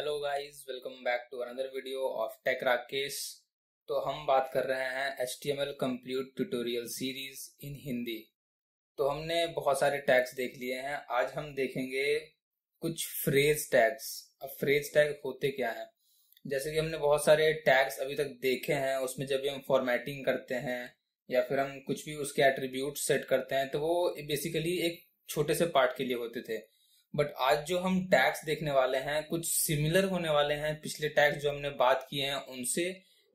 Hello guys, welcome back to another video of tech Rakesh. तो हम बात कर रहे हैं HTML complete tutorial series in Hindi. तो हमने बहुत सारे टैग्स देख लिए हैं। आज हम देखेंगे कुछ फ्रेज टैग्स। अब फ्रेज टैग होते क्या हैं? जैसे कि हमने बहुत सारे टैग्स अभी तक देखे हैं, उसमें जब भी हम फॉर्मेटिंग करते हैं या फिर हम कुछ भी उसके एट्रीब्यूट सेट करते हैं तो वो बेसिकली एक छोटे से पार्ट के लिए होते थे। बट आज जो हम टैग्स देखने वाले हैं कुछ सिमिलर होने वाले हैं पिछले टैग्स जो हमने बात किए हैं उनसे।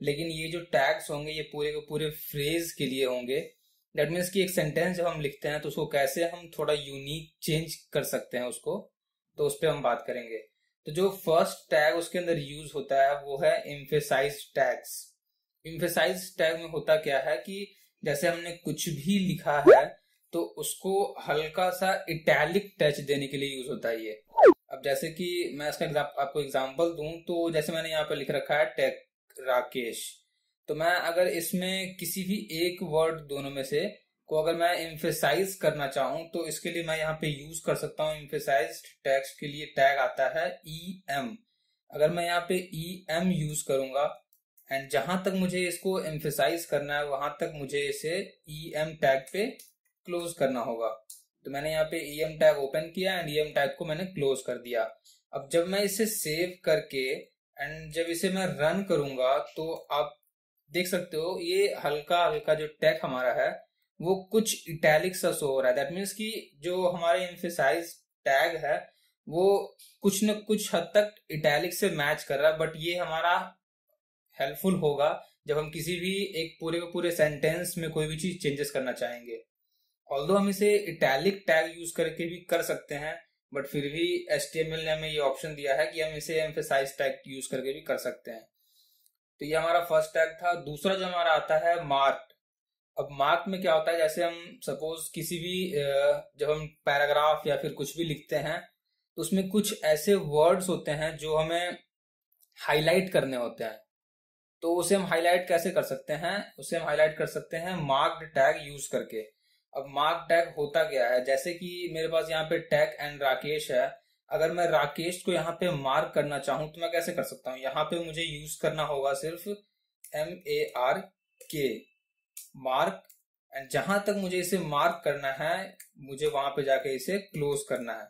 लेकिन ये जो टैग्स होंगे ये पूरे के पूरे फ्रेज के लिए होंगे। दैट मीन्स कि एक सेंटेंस जब हम लिखते हैं तो उसको कैसे हम थोड़ा यूनिक चेंज कर सकते हैं उसको, तो उस पर हम बात करेंगे। तो जो फर्स्ट टैग उसके अंदर यूज होता है वो है एम्फेसाइज टैग्स। एम्फेसाइज टैग में होता क्या है कि जैसे हमने कुछ भी लिखा है तो उसको हल्का सा इटैलिक टच देने के लिए यूज होता है ये। अब जैसे कि मैं इसका आपको एग्जांपल दूं तो जैसे मैंने यहाँ पे लिख रखा है टेक राकेश, तो मैं अगर इसमें किसी भी एक वर्ड दोनों में से को अगर मैं एम्फेसाइज करना चाहूं तो इसके लिए मैं यहाँ पे यूज कर सकता हूँ। एम्फेसाइज टैग्स के लिए टैग आता है EM। अगर मैं यहाँ पे EM यूज करूंगा एंड जहां तक मुझे इसको एम्फेसाइज करना है वहां तक मुझे इसे EM टैग पे क्लोज करना होगा। तो मैंने यहाँ पे EM टैग ओपन किया एंड EM टैग को मैंने क्लोज कर दिया। अब जब मैं इसे सेव करके एंड जब इसे मैं रन करूंगा तो आप देख सकते हो ये हल्का हल्का जो टैग हमारा है वो कुछ इटैलिक सा शो हो रहा है। दैट मीन्स कि जो हमारे एम्फेसाइज टैग है वो कुछ न कुछ हद तक इटैलिक से मैच कर रहा है। बट ये हमारा हेल्पफुल होगा जब हम किसी भी एक पूरे के पूरे सेंटेंस में कोई भी चीज चेंजेस करना चाहेंगे। ऑल्दो हम इसे इटैलिक टैग यूज करके भी कर सकते हैं, बट फिर भी HTML ने हमें ये ऑप्शन दिया है कि हम इसे एम्फेसाइज टैग यूज करके भी कर सकते हैं। तो ये हमारा फर्स्ट टैग था। दूसरा जो हमारा आता है मार्क। अब मार्क में क्या होता है, जैसे हम सपोज किसी भी जब हम पैराग्राफ या फिर कुछ भी लिखते हैं तो उसमें कुछ ऐसे वर्ड्स होते हैं जो हमें हाईलाइट करने होते हैं। तो उसे हम हाईलाइट कैसे कर सकते हैं? उसे हम हाईलाइट कर सकते हैं मार्क्ड टैग यूज करके। अब मार्क टैग होता क्या है, जैसे कि मेरे पास यहाँ पे टैग एंड राकेश है। अगर मैं राकेश को यहाँ पे मार्क करना चाहूं तो मैं कैसे कर सकता हूँ? यहाँ पे मुझे यूज करना होगा सिर्फ MARK मार्क, एंड जहां तक मुझे इसे मार्क करना है मुझे वहां पे जाके इसे क्लोज करना है।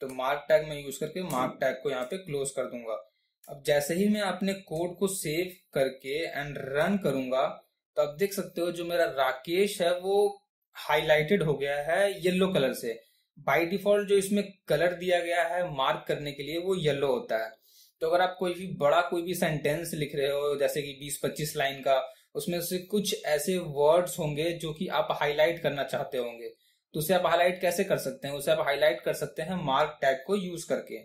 तो मार्क टैग में यूज करके मार्क टैग को यहाँ पे क्लोज कर दूंगा। अब जैसे ही मैं अपने कोड को सेव करके एंड रन करूंगा तो आप देख सकते हो जो मेरा राकेश है वो हाईलाइटेड हो गया है येलो कलर से। बाय डिफॉल्ट जो इसमें कलर दिया गया है मार्क करने के लिए वो येलो होता है। तो अगर आप कोई भी बड़ा कोई भी सेंटेंस लिख रहे हो जैसे कि 20-25 लाइन का, उसमें से कुछ ऐसे वर्ड्स होंगे जो कि आप हाईलाइट करना चाहते होंगे, तो उसे आप हाईलाइट कैसे कर सकते हैं? उसे आप हाईलाइट कर सकते हैं मार्क टैग को यूज करके।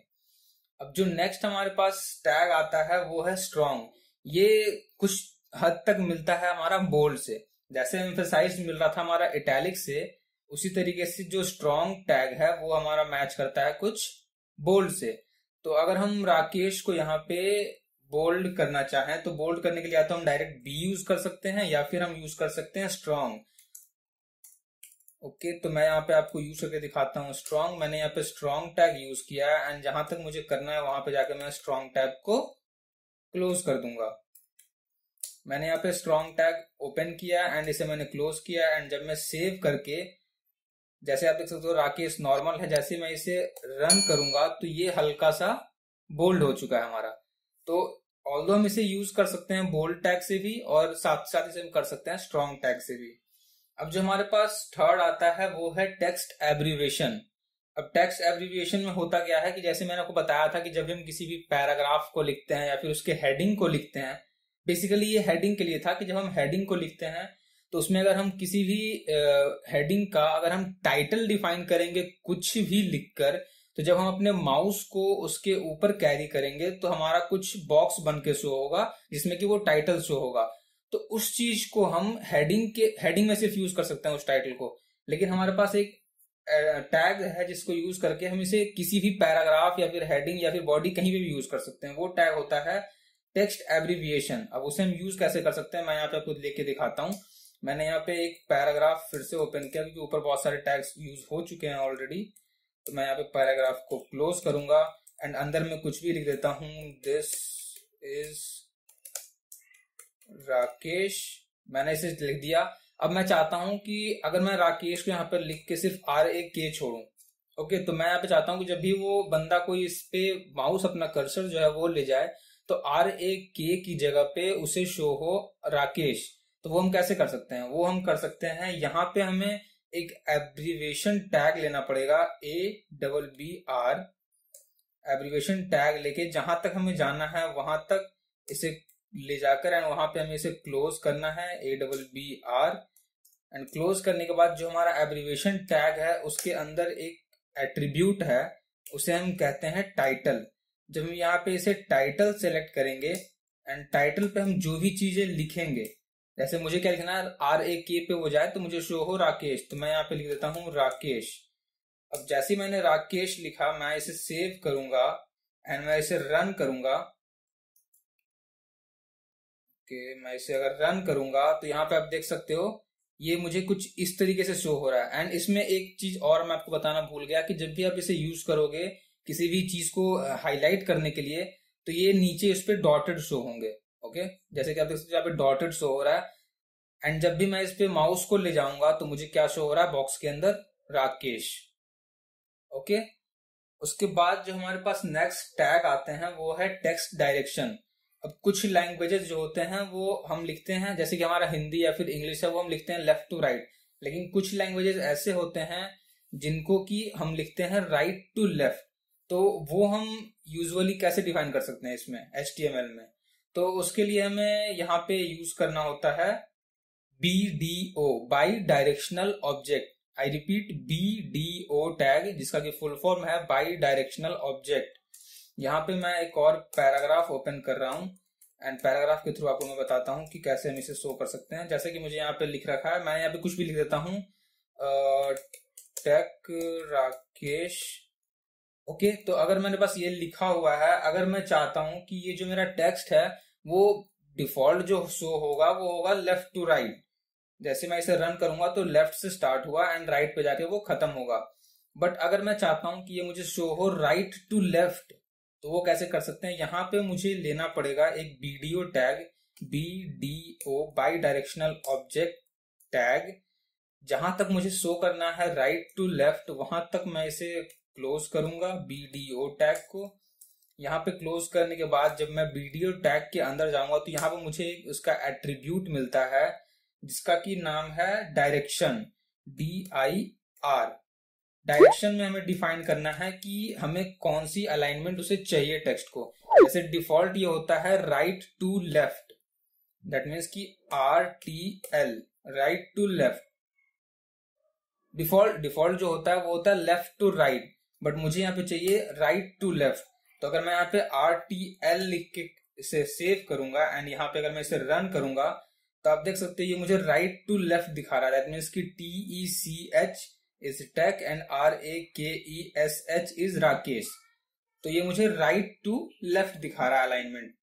अब जो नेक्स्ट हमारे पास टैग आता है वो है स्ट्रॉन्ग। ये कुछ हद तक मिलता है हमारा बोल्ड से। जैसे एम्फेसाइज मिल रहा था हमारा इटैलिक से, उसी तरीके से जो स्ट्रॉन्ग टैग है वो हमारा मैच करता है कुछ बोल्ड से। तो अगर हम राकेश को यहाँ पे बोल्ड करना चाहें तो बोल्ड करने के लिए या तो हम डायरेक्ट B यूज कर सकते हैं या फिर हम यूज कर सकते हैं स्ट्रॉन्ग। ओके, तो मैं यहाँ पे आपको यूज करके दिखाता हूँ स्ट्रॉन्ग। मैंने यहाँ पे स्ट्रॉन्ग टैग यूज किया है एंड जहां तक मुझे करना है वहां पे जाकर मैं स्ट्रॉन्ग टैग को क्लोज कर दूंगा। मैंने यहाँ पे स्ट्रॉन्ग टैग ओपन किया एंड इसे मैंने क्लोज किया एंड जब मैं सेव करके जैसे आप देख सकते हो राकेश नॉर्मल है, जैसे मैं इसे रन करूंगा तो ये हल्का सा बोल्ड हो चुका है हमारा। तो ऑल्दो हम इसे यूज कर सकते हैं बोल्ड टैग से भी और साथ साथ इसे हम कर सकते हैं स्ट्रॉन्ग टैग से भी। अब जो हमारे पास थर्ड आता है वो है टेक्स्ट एब्रीविएशन। अब टेक्स्ट एब्रीविएशन में होता क्या है कि जैसे मैंने आपको बताया था कि जब हम किसी भी पैराग्राफ को लिखते हैं या फिर उसके हेडिंग को लिखते हैं, बेसिकली ये हेडिंग के लिए था कि जब हम हेडिंग को लिखते हैं तो उसमें अगर हम किसी भी हेडिंग का अगर हम टाइटल डिफाइन करेंगे कुछ भी लिखकर, तो जब हम अपने माउस को उसके ऊपर कैरी करेंगे तो हमारा कुछ बॉक्स बन के शो होगा जिसमें कि वो टाइटल शो होगा। तो उस चीज को हम हेडिंग में सिर्फ यूज कर सकते हैं उस टाइटल को। लेकिन हमारे पास एक टैग है जिसको यूज करके हम इसे किसी भी पैराग्राफ या फिर हेडिंग या फिर बॉडी कहीं भी यूज कर सकते हैं। वो टैग होता है टेक्स्ट एब्रीविएशन। अब उसे हम यूज कैसे कर सकते हैं मैं यहाँ पे आपको लेके दिखाता हूँ। मैंने यहाँ पे एक पैराग्राफ फिर से ओपन किया क्योंकि ऊपर बहुत सारे टैग्स यूज हो चुके हैं ऑलरेडी। तो मैं यहाँ पे पैराग्राफ को क्लोज करूंगा एंड अंदर में कुछ भी लिख देता हूं, दिस इज राकेश, मैंने इसे लिख दिया। अब मैं चाहता हूं कि अगर मैं राकेश को यहाँ पर लिख के सिर्फ RAK छोड़ूं, ओके, तो मैं यहाँ पे चाहता हूं कि जब भी वो बंदा कोई इस पे माउस अपना कर्सर जो है वो ले जाए तो RAK की जगह पे उसे शो हो राकेश। तो वो हम कैसे कर सकते हैं? वो हम कर सकते हैं, यहाँ पे हमें एक एब्रीवेशन टैग लेना पड़ेगा, ABBR एब्रीवेशन टैग लेके जहां तक हमें जाना है वहां तक इसे ले जाकर एंड वहां पे हमें इसे क्लोज करना है, ABBR। एंड क्लोज करने के बाद जो हमारा एब्रीवेशन टैग है उसके अंदर एक एट्रीब्यूट है, उसे हम कहते हैं टाइटल। जब हम यहाँ पे इसे टाइटल सेलेक्ट करेंगे एंड टाइटल पे हम जो भी चीजें लिखेंगे, जैसे मुझे क्या लिखना है, RAK पे हो जाए तो मुझे शो हो राकेश, तो मैं यहाँ पे लिख देता हूँ राकेश। अब जैसे मैंने राकेश लिखा, मैं इसे सेव करूंगा एंड मैं इसे रन करूंगा। मैं इसे अगर रन करूंगा तो यहाँ पे आप देख सकते हो ये मुझे कुछ इस तरीके से शो हो रहा है। एंड इसमें एक चीज और मैं आपको बताना भूल गया कि जब भी आप इसे यूज करोगे किसी भी चीज को हाईलाइट करने के लिए, तो ये नीचे इस पे डॉटेड शो होंगे। ओके, जैसे कि आप देख सकते हो यहाँ पे डॉटेड शो हो रहा है। एंड जब भी मैं इस पे माउस को ले जाऊंगा तो मुझे क्या शो हो रहा है बॉक्स के अंदर, राकेश। ओके, उसके बाद जो हमारे पास नेक्स्ट टैग आते हैं वो है टेक्स्ट डायरेक्शन। अब कुछ लैंग्वेजेस जो होते हैं वो हम लिखते हैं, जैसे कि हमारा हिंदी या फिर इंग्लिश है, वो हम लिखते हैं लेफ्ट टू राइट। लेकिन कुछ लैंग्वेजेस ऐसे होते हैं जिनको कि हम लिखते हैं राइट टू लेफ्ट। तो वो हम यूजुअली कैसे डिफाइन कर सकते हैं इसमें HTML में? तो उसके लिए हमें यहाँ पे यूज करना होता है BDO, by directional object. I repeat, BDO tag, जिसका की फुल फॉर्म है बाई डायरेक्शनल ऑब्जेक्ट। यहाँ पे मैं एक और पैराग्राफ ओपन कर रहा हूँ एंड पैराग्राफ के थ्रू आपको मैं बताता हूँ कि कैसे हम इसे शो कर सकते हैं। जैसे कि मुझे यहाँ पे लिख रखा है, मैं यहाँ पे कुछ भी लिख देता हूँ, टेक राकेश। ओके, तो अगर मेरे पास ये लिखा हुआ है, अगर मैं चाहता हूं कि ये जो मेरा टेक्स्ट है वो डिफॉल्ट जो शो होगा वो होगा लेफ्ट टू राइट। जैसे मैं इसे रन करूंगा तो लेफ्ट से स्टार्ट हुआ एंड राइट पे जाके वो खत्म होगा। बट अगर मैं चाहता हूं कि ये मुझे शो हो राइट टू लेफ्ट, तो वो कैसे कर सकते हैं? यहाँ पे मुझे लेना पड़ेगा एक BDO tag, BDO by directional object tag. जहां तक मुझे शो करना है राइट टू लेफ्ट, वहां तक मैं इसे क्लोज करूंगा BDO टैग को। यहाँ पे क्लोज करने के बाद जब मैं BDO टैग के अंदर जाऊंगा तो यहाँ पे मुझे उसका एट्रीब्यूट मिलता है जिसका की नाम है डायरेक्शन, DIR। डायरेक्शन में हमें डिफाइन करना है कि हमें कौन सी अलाइनमेंट उसे चाहिए टेक्स्ट को। जैसे डिफॉल्ट ये होता है right to left, that means कि RTL, right to left. Default जो होता है वो होता है लेफ्ट टू राइट, बट मुझे यहाँ पे चाहिए राइट टू लेफ्ट। तो अगर मैं यहाँ पे RTL लिख के इसे सेव करूंगा एंड यहाँ पे अगर मैं इसे रन करूंगा तो आप देख सकते हैं ये मुझे राइट टू लेफ्ट दिखा रहा है। दैट मीन्स कि TECH is tech and RAKESH is Rakesh. तो ये मुझे राइट टू लेफ्ट दिखा रहा है अलाइनमेंट।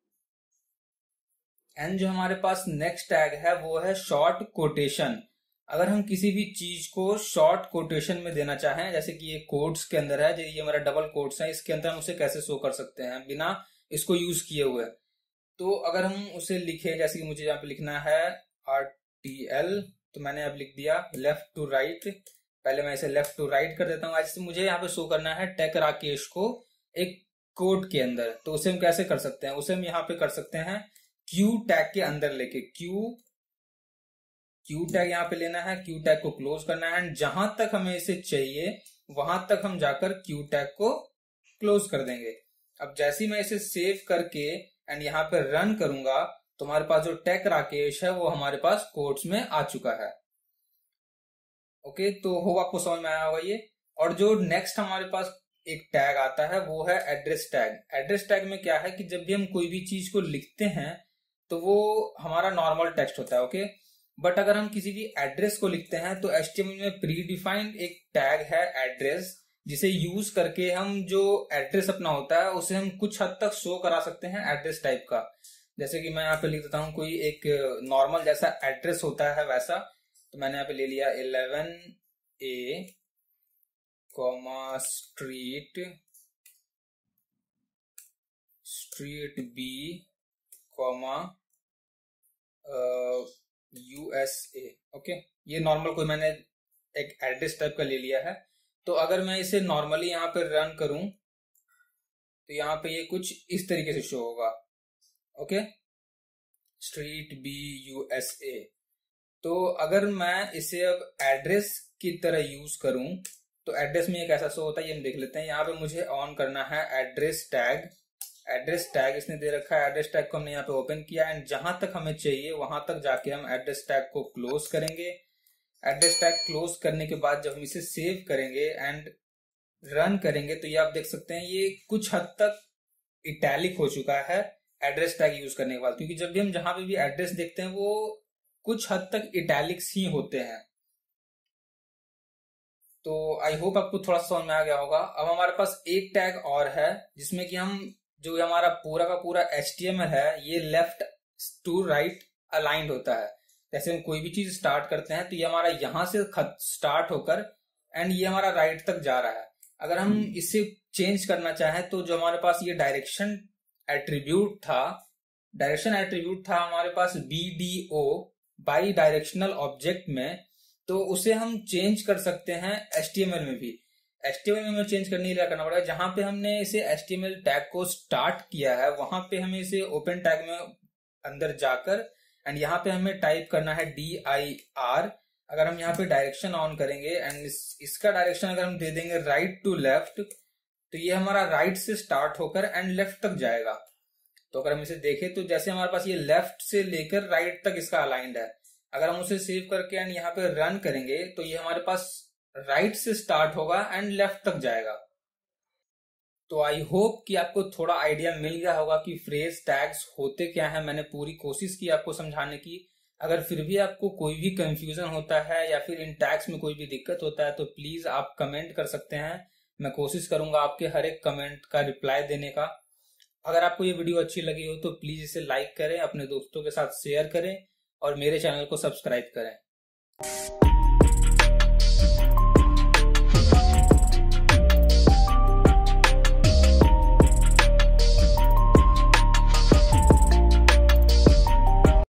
एंड जो हमारे पास नेक्स्ट टैग है वो है शॉर्ट कोटेशन। अगर हम किसी भी चीज को शॉर्ट कोटेशन में देना चाहें, जैसे कि ये कोट्स के अंदर है, ये हमारा डबल कोट्स है, इसके अंदर हम उसे कैसे शो कर सकते हैं बिना इसको यूज किए हुए? तो अगर हम उसे लिखे, जैसे कि मुझे यहाँ पे लिखना है RTL, तो मैंने अब लिख दिया लेफ्ट टू राइट। पहले मैं इसे लेफ्ट टू राइट कर देता हूँ। जैसे मुझे यहाँ पे शो करना है टेक राकेश को एक कोट के अंदर, तो उसे हम कैसे कर सकते हैं? उसे हम यहाँ पे कर सकते हैं Q टैग के अंदर लेके, Q टैग यहाँ पे लेना है, Q टैग को क्लोज करना है एंड जहां तक हमें इसे चाहिए वहां तक हम जाकर Q टैग को क्लोज कर देंगे। अब जैसे ही मैं इसे सेव करके एंड यहाँ पे रन करूंगा तो हमारे पास जो टेक राकेश है वो हमारे पास कोट्स में आ चुका है। ओके, तो होप आपको समझ में आया होगा ये। और जो नेक्स्ट हमारे पास एक टैग आता है वो है एड्रेस टैग। एड्रेस टैग में क्या है कि जब भी हम कोई भी चीज को लिखते हैं तो वो हमारा नॉर्मल टेक्स्ट होता है। ओके, बट अगर हम किसी भी एड्रेस को लिखते हैं तो HTML में प्री डिफाइंड एक टैग है एड्रेस, जिसे यूज करके हम जो एड्रेस अपना होता है उसे हम कुछ हद तक शो करा सकते हैं एड्रेस टाइप का। जैसे कि मैं यहाँ पे लिख देता हूँ कोई एक नॉर्मल जैसा एड्रेस होता है वैसा, तो मैंने यहाँ पे ले लिया 11A, street street B comma USA। Okay, ये नॉर्मल कोई मैंने एक एड्रेस टाइप का ले लिया है। तो अगर मैं इसे नॉर्मली यहाँ पे रन करूं तो यहाँ पे ये कुछ इस तरीके से शो होगा। Okay, street B USA। तो अगर मैं इसे अब एड्रेस की तरह यूज करूं तो एड्रेस में एक ऐसा शो होता है, ये हम देख लेते हैं। यहाँ पे मुझे ऑन करना है एड्रेस टैग। एड्रेस टैग इसने दे रखा है, एड्रेस टैग को हमने यहाँ पे ओपन किया एंड जहां तक हमें चाहिए वहां तक जाके हम एड्रेस टैग को क्लोज करेंगे। एड्रेस टैग क्लोज करने के बाद जब हम इसे सेव करेंगे एंड रन करेंगे तो ये आप देख सकते हैं ये कुछ हद तक इटैलिक हो चुका है एड्रेस टैग यूज करने के बाद, क्योंकि जब भी हम जहां पे भी एड्रेस देखते हैं वो कुछ हद तक इटैलिक्स ही होते हैं। तो आई होप आपको थोड़ा समझ में आ गया होगा। अब हमारे पास एक टैग और है जिसमें कि हम जो हमारा पूरा का पूरा HTML है ये लेफ्ट टू राइट अलाइंड होता है। जैसे हम कोई भी चीज स्टार्ट करते हैं तो ये हमारा यहां से स्टार्ट होकर एंड ये हमारा राइट तक जा रहा है। अगर हम इसे चेंज करना चाहें तो जो हमारे पास ये डायरेक्शन एट्रीब्यूट था हमारे पास BDO बाई डायरेक्शनल ऑब्जेक्ट में, तो उसे हम चेंज कर सकते हैं HTML में भी। HTML में हमें चेंज करने के लिए करना पड़ेगा, जहां पे हमने इसे HTML टैग को स्टार्ट किया है वहां पे हमें इसे ओपन टैग में अंदर जाकर एंड यहाँ पे हमें टाइप करना है DIR। अगर हम यहाँ पे डायरेक्शन ऑन करेंगे एंड इसका डायरेक्शन अगर हम दे देंगे राइट टू लेफ्ट तो ये हमारा राइट से स्टार्ट होकर एंड लेफ्ट तक जाएगा। तो अगर हम इसे देखें तो जैसे हमारे पास ये लेफ्ट से लेकर राइट तक इसका अलाइंड है। अगर हम उसे सेव करके एंड यहाँ पे रन करेंगे तो ये हमारे पास राइट से स्टार्ट होगा एंड लेफ्ट तक जाएगा। तो आई होप कि आपको थोड़ा आइडिया मिल गया होगा कि फ्रेज टैग्स होते क्या है। मैंने पूरी कोशिश की आपको समझाने की। अगर फिर भी आपको कोई भी कंफ्यूजन होता है या फिर इन टैग्स में कोई भी दिक्कत होता है तो प्लीज आप कमेंट कर सकते हैं। मैं कोशिश करूंगा आपके हर एक कमेंट का रिप्लाई देने का। अगर आपको ये वीडियो अच्छी लगी हो तो प्लीज इसे लाइक करें, अपने दोस्तों के साथ शेयर करें और मेरे चैनल को सब्सक्राइब करें।